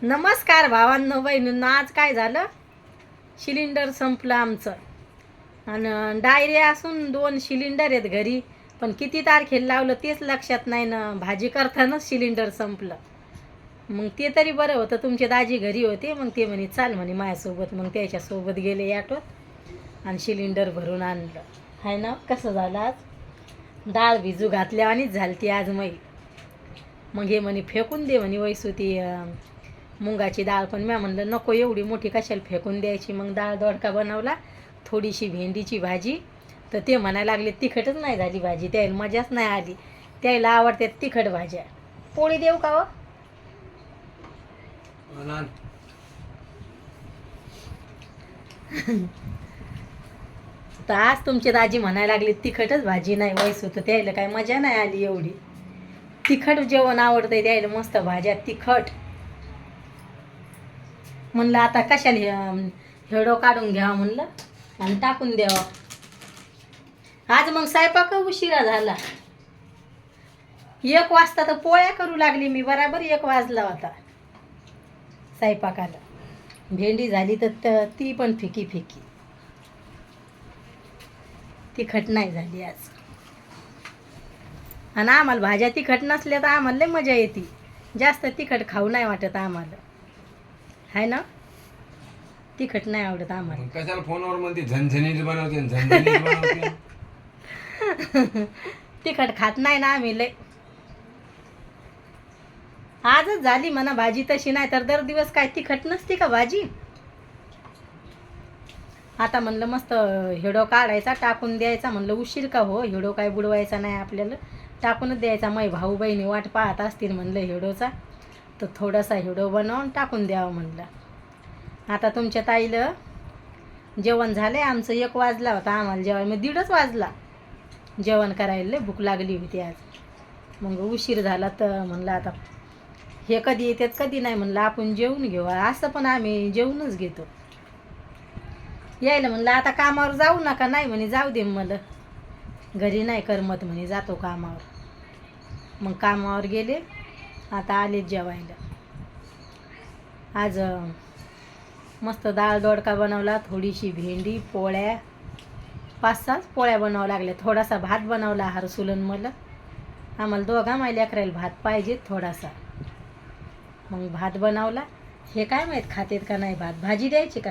नमस्कार भावांनो बहिणींनो. आज काय झालं, सिलेंडर संपलं आमचं. आणि डायरी असून 2 सिलेंडर आहेत घरी, पण किती तारखेला लावलं तेच लक्षात नाही ना. भाजी करतानाच सिलेंडर संपलं. मग ते तरी बरं होतं, तुमचे दाजी घरी होते. मग ते म्हणे चाल म्हणे माझ्यासोबत. मग त्याच्यासोबत गेले ऑटोत आणि सिलेंडर भरून आणलं. आहे ना. कसं झालं आज, डाळ भिजू घातल्यावानीच झाली ती आज मग हे म्हणे फेकून दे म्हणे वैसू ती मुंगाची डाळ. पण मी म्हणलं नको, एवढी मोठी कशाला फेकून द्यायची. मग डाळ दोडका बनवला, थोडीशी भेंडीची भाजी. तर ते म्हणायला लागले तिखटच नाही झाली भाजी, त्याला मजाच नाही आली. त्याला आवडतात तिखट भाज्या. पोळी देऊ का हो? तर आज तुमचे दाजी म्हणायला लागले तिखटच भाजी नाही वैसू. तर त्याला काय मजा नाही आली एवढी. तिखट जेवण आवडतंय त्याला, मस्त भाज्या तिखट. म्हणलं आता कशाला हेडो काढून घ्यावा म्हणलं आणि टाकून द्यावा. आज मग स्वयंपाक उशिरा झाला. 1 वाजता तर पोळ्या करू लागली मी. बराबर 1 वाजला होता स्वयंपाकाला. भेंडी झाली तर ती पण फिकी फिकी, तिखट नाही झाली आज. आणि आम्हाला भाज्या तिखट नसल्या तर आम्हाला लय मजा येते. जास्त तिखट खाऊ नाही वाटत आम्हाला, आहे ना. तिखट नाही आवडत आम्हाला. कशाला फोनवर म्हणते झणझणीत बनवते झणझणीत बनवते. तिखट खात नाही ना आम्ही लय. आजच झाली म्हणा भाजी तशी, नाही तर दर दिवस काय तिखट नसते का भाजी. आता म्हणलं मस्त हिडो काढायचा, टाकून द्यायचा. म्हणलं उशीर का हो, हिडो काय बुडवायचा नाही आपल्याला, टाकूनच द्यायचा. मै भाऊ बहिणी वाट पाहत असतील म्हणलं हिडोचा, तर थोडासा हिडो बनवून टाकून द्यावं म्हणलं. आता तुमच्या ताईला जेवण झालं आहे आमचं. 1 वाजला होता आम्हाला जेवायला. मग 1:30 वाजला जेवण करायला. लय भूक लागली होती आज. मग उशीर झाला तर म्हणलं आता हे कधी येतात कधी नाही, म्हणलं आपण जेवून घेऊ. असं पण आम्ही जेवूनच घेतो. यायला म्हणलं आता कामावर जाऊ नका, नाही म्हणे जाऊ दे मला घरी नाही करमत म्हणे, जातो कामावर. मग कामावर गेले, आता आले जेवायला. आज मस्त डाळ दोडका बनवला, थोडीशी भेंडी, पोळ्या. 5-6 पोळ्या बनावं लागल्या. थोडासा भात बनवला हरसुलन मला. आम्हाला दोघा मायला लेकरायला भात पाहिजे थोडासा. मग भात बनवला. हे काय माहीत खातेत का नाही भात. भाजी द्यायची का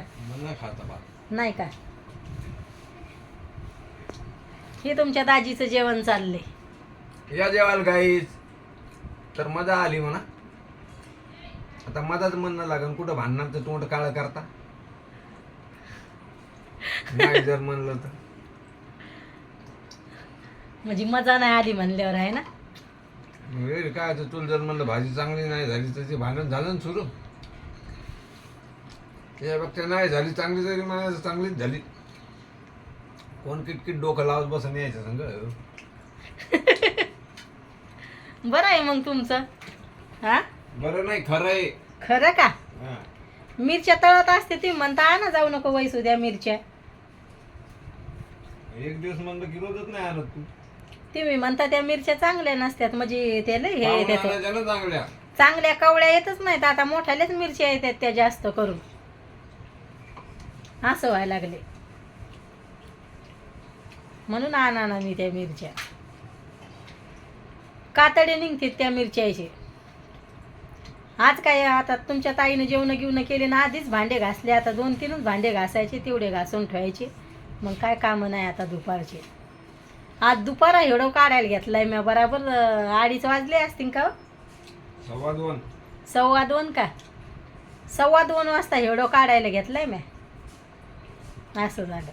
नाही का. हे तुमच्या दाजीचं जेवण चाललंय. या जेवायला गाईच तर मजा आली म्हणा. आता मजाच म्हणणं लागन, कुठं भांडणार तर तोंड काळं करता नाही जर म्हणलं तर. म्हणजे मजा नाही आली म्हणल्यावर, आहे ना. काय तुला जर म्हणलं भाजी चांगली नाही झाली तर ते भांडण झालं ना सुरू. त्यापेक्षा नाही झाली चांगली, तरी म्हणायचं चांगलीच झाली. कोण किटकिट डोकं लावत बसून यायचं संग. बरं आहे मग तुमचं. हा बरं नाही, खरं आहे. खरं का. हा. मिरच्या तळत असते तुम्ही म्हणता ना जाऊ नको वैसू द्या मिरच्या. एक दिवस म्हणलं की रोजच नाही आणत तू. तुम्ही म्हणता त्या मिरच्या चांगल्या नसतात, म्हणजे त्याला हे येतात पाहुण्या ना चांगल्या. चांगल्या कवळ्या येतच नाहीत. आता मोठ्याल्याच मिरच्या येतात त्या जास्त करून. असं व्हायला लागले म्हणून आणा ना मी त्या मिरच्या. कातडे निघतात त्या मिरच्याचे. आज काय आता तुमच्या ताईनं जेवण घेऊन केले ना, आधीच भांडे घासले. आता 2-3च भांडे घासायचे, तेवढे घासून ठेवायचे. मग काय कामं नाही आता दुपारचे. आज दुपारा हिडो काढायला घेतलाय मी. बराबर 2:30 वाजले असतील का. 2:15. 2:15 का. 2:15 वाजता हिडो काढायला घेतलाय मी. असं झालं.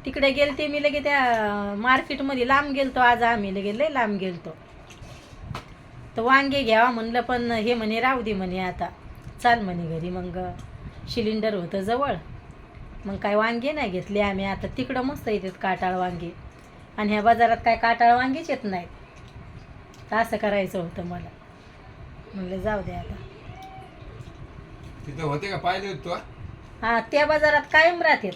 तिकडे गेलते मी लगे त्या मार्केटमध्ये. लांब गेलतो आज आम्ही, लगे लय लांब गेलतो. तर वांगे घ्यावा म्हणलं, पण हे म्हणे राहू दे म्हणे आता चाल म्हणे घरी. मग सिलेंडर होतं जवळ, मग काय वांगे नाही घेतले आम्ही. आता तिकडं मस्त येतात काटाळ वांगे, आणि ह्या बाजारात काय काटाळ वांगेच येत नाहीत. तर असं करायचं होतं मला. म्हणलं जाऊ दे आता. तिथं होते का पाहिले होते तू? हां, त्या बाजारात कायम राहतात.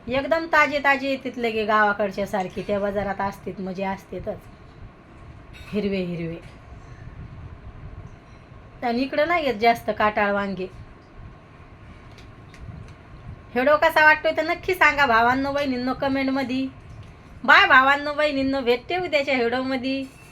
एकदम ताजे ताजे येतात लगे गावाकडच्या सारखे. त्या बाजारात असतात म्हणजे असतातच हिरवे हिरवे. आणि इकडं नाही येत जास्त काटाळ वांगे. व्हिडिओ कसा वाटतोय तर नक्की सांगा भावांनो बहिणींनो कमेंटमध्ये. बाय भावांनो बहिणींनो, भेटते उद्याच्या व्हिडिओमध्ये.